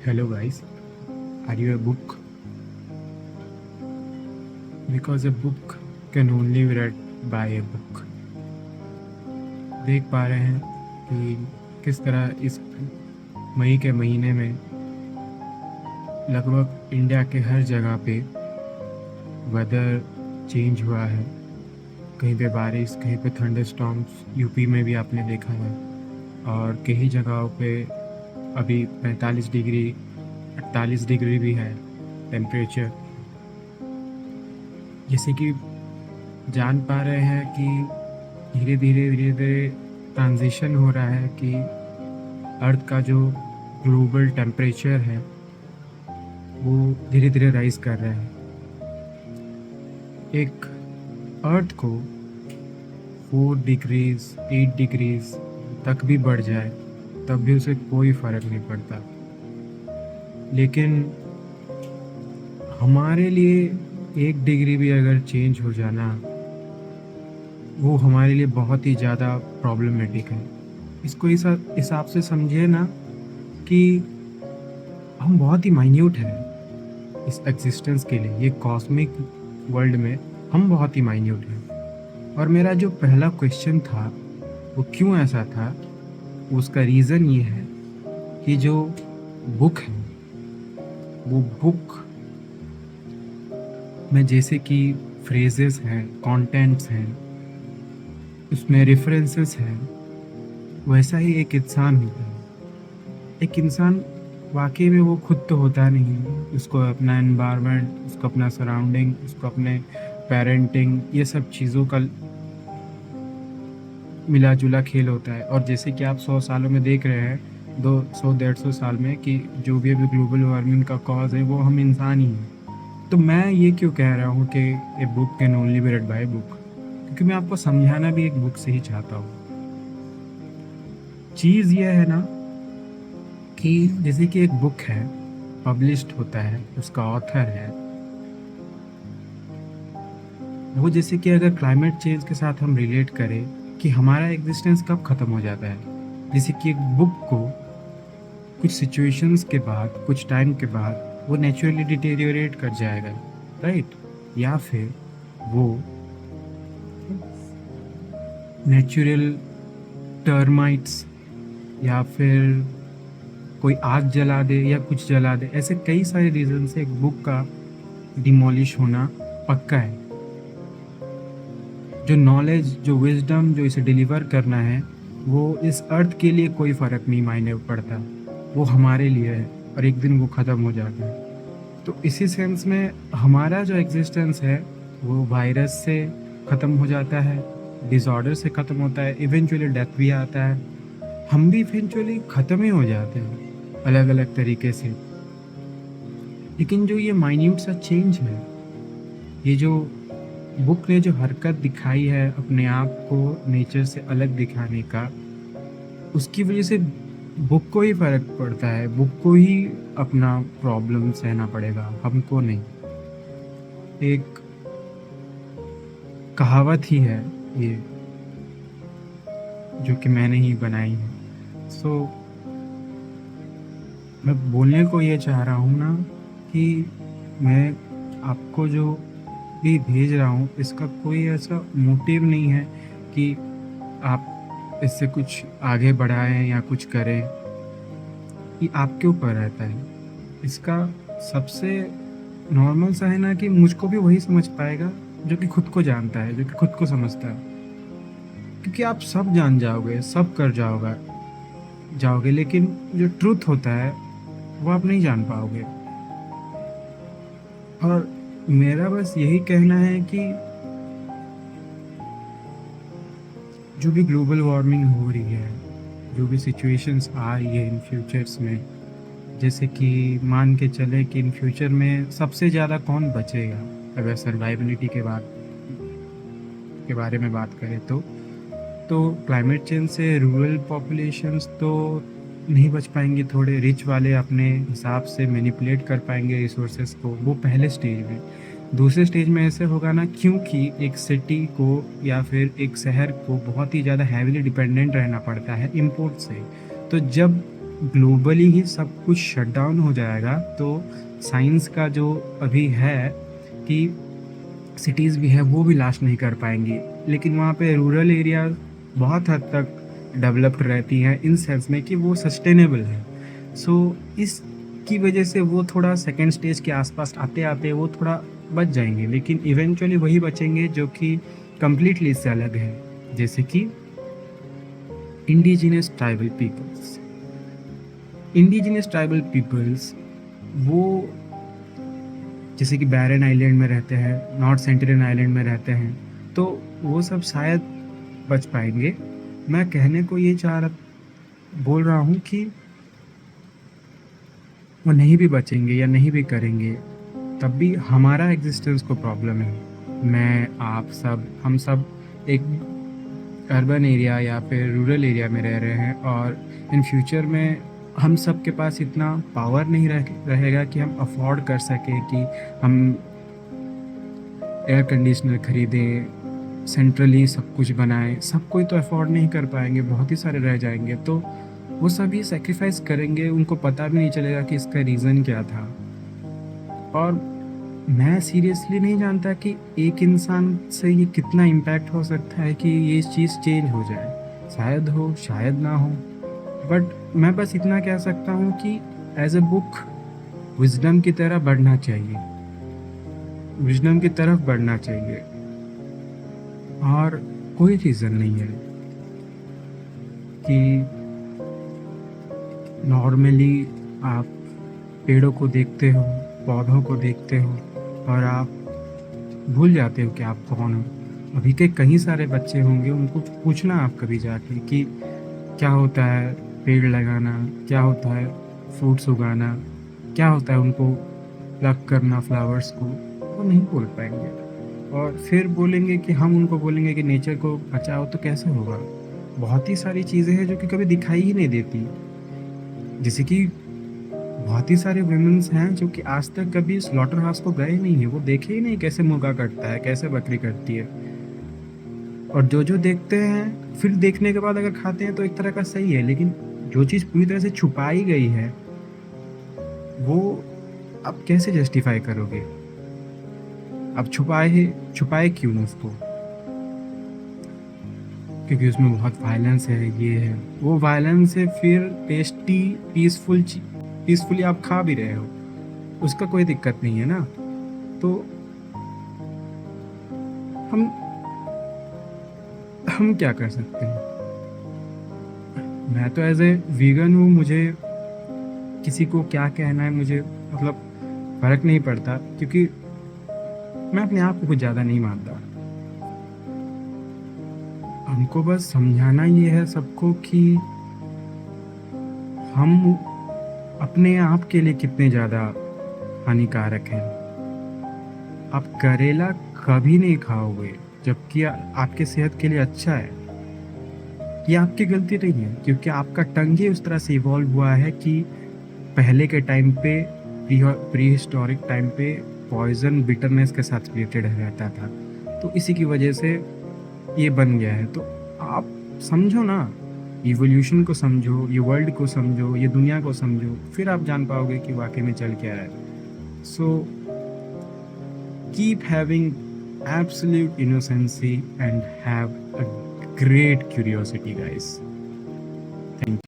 Hello guys, are you a book? Because a book can only be read by a book. देख पा रहे हैं कि किस तरह इस मई के महीने में लगभग इंडिया के हर जगह पे वेदर चेंज हुआ है। कहीं पे बारिश, कहीं पे थंडरस्टॉर्म्स, यूपी में भी आपने देखा है। और कई जगहों पे अभी 45 डिग्री 48 डिग्री भी है टेम्परेचर। जैसे कि जान पा रहे हैं कि धीरे धीरे ट्रांजिशन हो रहा है कि अर्थ का जो ग्लोबल टेम्परेचर है वो धीरे धीरे राइज कर रहा है। एक अर्थ को 4 डिग्रीज 8 डिग्रीज तक भी बढ़ जाए तब भी उसे कोई फ़र्क नहीं पड़ता, लेकिन हमारे लिए 1 डिग्री भी अगर चेंज हो जाना वो हमारे लिए बहुत ही ज़्यादा प्रॉब्लमेटिक है। इसको इस हिसाब से समझिए ना कि हम बहुत ही माइन्यूट हैं इस एग्जिस्टेंस के लिए। ये कॉस्मिक वर्ल्ड में हम बहुत ही माइन्यूट हैं। और मेरा जो पहला क्वेश्चन था वो क्यों ऐसा था, उसका रीज़न ये है कि जो बुक है वो बुक में जैसे कि फ्रेजेस हैं, कंटेंट्स हैं, उसमें रेफरेंसेस हैं, वैसा ही एक इंसान होता है। एक इंसान वाकई में वो खुद तो होता नहीं है, उसको अपना एनवायरनमेंट, उसको अपना सराउंडिंग, उसको अपने पेरेंटिंग, ये सब चीज़ों का मिला जुला खेल होता है। और जैसे कि आप 100 सालों में देख रहे हैं, 200-150 साल में, कि जो भी अभी ग्लोबल वार्मिंग का कॉज है वो हम इंसान ही हैं। तो मैं ये क्यों कह रहा हूँ कि a book can only be read by book, क्योंकि मैं आपको समझाना भी एक बुक से ही चाहता हूँ। चीज़ ये है ना कि जैसे कि एक बुक है, पब्लिश्ड होता है, उसका ऑथर है वो। जैसे कि अगर क्लाइमेट चेंज के साथ हम रिलेट करें कि हमारा एग्जिस्टेंस कब ख़त्म हो जाता है, जैसे कि एक बुक को कुछ सिचुएशंस के बाद, कुछ टाइम के बाद वो नेचुरली डिटेरियोरेट कर जाएगा, राइट? या फिर वो नेचुरल टर्माइट्स या फिर कोई आग जला दे या कुछ जला दे, ऐसे कई सारे रीज़न से एक बुक का डिमोलिश होना पक्का है। जो नॉलेज, जो विजडम, जो इसे डिलीवर करना है, वो इस अर्थ के लिए कोई फ़र्क नहीं मायने पड़ता, वो हमारे लिए है और एक दिन वो ख़त्म हो जाता है। तो इसी सेंस में हमारा जो एग्जिस्टेंस है वो वायरस से ख़त्म हो जाता है, डिसऑर्डर से ख़त्म होता है, इवेंचुअली डेथ भी आता है, हम भी इवेंचुअली ख़त्म ही हो जाते हैं अलग अलग तरीके से। लेकिन जो ये माइन्यूट सा चेंज है, ये जो बुक ने जो हरकत दिखाई है अपने आप को नेचर से अलग दिखाने का, उसकी वजह से बुक को ही फ़र्क पड़ता है, बुक को ही अपना प्रॉब्लम सहना पड़ेगा, हमको नहीं। एक कहावत ही है ये, जो कि मैंने ही बनाई है। सो मैं बोलने को ये चाह रहा हूँ ना कि मैं आपको जो भी भेज रहा हूँ इसका कोई ऐसा मोटिव नहीं है कि आप इससे कुछ आगे बढ़ाएं या कुछ करें, ये आपके ऊपर रहता है। इसका सबसे नॉर्मल सा है ना कि मुझको भी वही समझ पाएगा जो कि खुद को जानता है, जो कि खुद को समझता है। क्योंकि आप सब जान जाओगे, सब कर जाओगे, लेकिन जो ट्रुथ होता है वो आप नहीं जान पाओगे। और मेरा बस यही कहना है कि जो भी ग्लोबल वार्मिंग हो रही है, जो भी सिचुएशंस आ रही है इन फ्यूचर्स में, जैसे कि मान के चले कि इन फ्यूचर में सबसे ज़्यादा कौन बचेगा अगर सर्वाइबिलिटी के बारे में बात करें तो क्लाइमेट चेंज से रूरल पॉपुलेशंस तो नहीं बच पाएंगे, थोड़े रिच वाले अपने हिसाब से मैनिपुलेट कर पाएंगे रिसोर्सेज को, वो पहले स्टेज में। दूसरे स्टेज में ऐसे होगा ना, क्योंकि एक सिटी को या फिर एक शहर को बहुत ही ज़्यादा हैवीली डिपेंडेंट रहना पड़ता है इंपोर्ट से। तो जब ग्लोबली ही सब कुछ शट डाउन हो जाएगा, तो साइंस का जो अभी है कि सिटीज़ भी है वो भी लास्ट नहीं कर पाएंगी, लेकिन वहाँ पे रूरल एरिया बहुत हद तक डेवलप्ड रहती हैं इन सेंस में कि वो सस्टेनेबल है। सो इसकी वजह से वो थोड़ा सेकेंड स्टेज के आसपास आते आते वो थोड़ा बच जाएंगे, लेकिन इवेंचुअली वही बचेंगे जो कि कम्प्लीटली इससे अलग है, जैसे कि indigenous tribal peoples. Indigenous tribal peoples वो जैसे कि बैरन आइलैंड में रहते हैं, नॉर्थ सेंटिनल आइलैंड में रहते हैं, तो वो सब शायद बच पाएंगे। मैं कहने को ये बोल रहा हूँ कि वो नहीं भी बचेंगे या नहीं भी करेंगे, तब भी हमारा एग्जिस्टेंस को प्रॉब्लम है। मैं, आप सब, हम सब एक अर्बन एरिया या फिर रूरल एरिया में रह रहे हैं, और इन फ्यूचर में हम सब के पास इतना पावर नहीं रहेगा कि हम अफोर्ड कर सकें कि हम एयर कंडीशनर खरीदें, सेंट्रली सब कुछ बनाएं। सब कोई तो अफोर्ड नहीं कर पाएंगे, बहुत ही सारे रह जाएंगे, तो वो सभी सेक्रीफाइस करेंगे, उनको पता भी नहीं चलेगा कि इसका रीज़न क्या था। और मैं सीरियसली नहीं जानता कि एक इंसान से ये कितना इम्पैक्ट हो सकता है कि ये चीज़ चेंज हो जाए। शायद हो, शायद ना हो, बट मैं बस इतना कह सकता हूँ कि एज ए बुक विजडम की तरह बढ़ना चाहिए, विजडम की तरफ बढ़ना चाहिए, और कोई रीज़न नहीं है कि नॉर्मली आप पेड़ों को देखते हो, पौधों को देखते हो, और आप भूल जाते हो कि आप कौन हो। अभी के कई सारे बच्चे होंगे, उनको पूछना आप कभी जाके कि क्या होता है पेड़ लगाना, क्या होता है फ्रूट्स उगाना, क्या होता है उनको प्लग करना फ्लावर्स को, वो नहीं बोल पाएंगे। और फिर बोलेंगे कि हम उनको बोलेंगे कि नेचर को बचाओ, तो कैसे होगा? बहुत ही सारी चीज़ें हैं जो कि कभी दिखाई ही नहीं देती, जैसे कि बहुत ही सारे वुमेन्स हैं जो कि आज तक कभी स्लॉटर हाउस को गए नहीं हैं, वो देखे ही नहीं कैसे मुर्गा कटता है, कैसे बकरी कटती है। और जो देखते हैं फिर देखने के बाद अगर खाते हैं तो एक तरह का सही है, लेकिन जो चीज़ पूरी तरह से छुपाई गई है वो आप कैसे जस्टिफाई करोगे? अब छुपाए क्यों उसको? क्योंकि उसमें बहुत वायलेंस है, ये है वो वायलेंस है, फिर टेस्टी पीसफुली आप खा भी रहे हो, उसका कोई दिक्कत नहीं है ना। तो हम हम क्या कर सकते हैं? मैं तो एज ए वीगन हूँ, मुझे किसी को क्या कहना है मुझे मतलब फ़र्क नहीं पड़ता, क्योंकि मैं अपने आप को कुछ ज़्यादा नहीं मानता। हमको बस समझाना ये है सबको कि हम अपने आप के लिए कितने ज़्यादा हानिकारक हैं। आप करेला कभी नहीं खाओगे जबकि आपके सेहत के लिए अच्छा है। ये आपकी गलती नहीं है, क्योंकि आपका टंग ही उस तरह से इवॉल्व हुआ है कि पहले के टाइम पे, प्री हिस्टोरिक टाइम पे पॉइजन बिटरनेस के साथ रिलेटेड रहता था, तो इसी की वजह से ये बन गया है। तो आप समझो ना, इवोल्यूशन को समझो, ये वर्ल्ड को समझो, ये दुनिया को समझो, फिर आप जान पाओगे कि वाकई में चल क्या है। So keep having absolute innocency and have a great curiosity, guys. Thank you.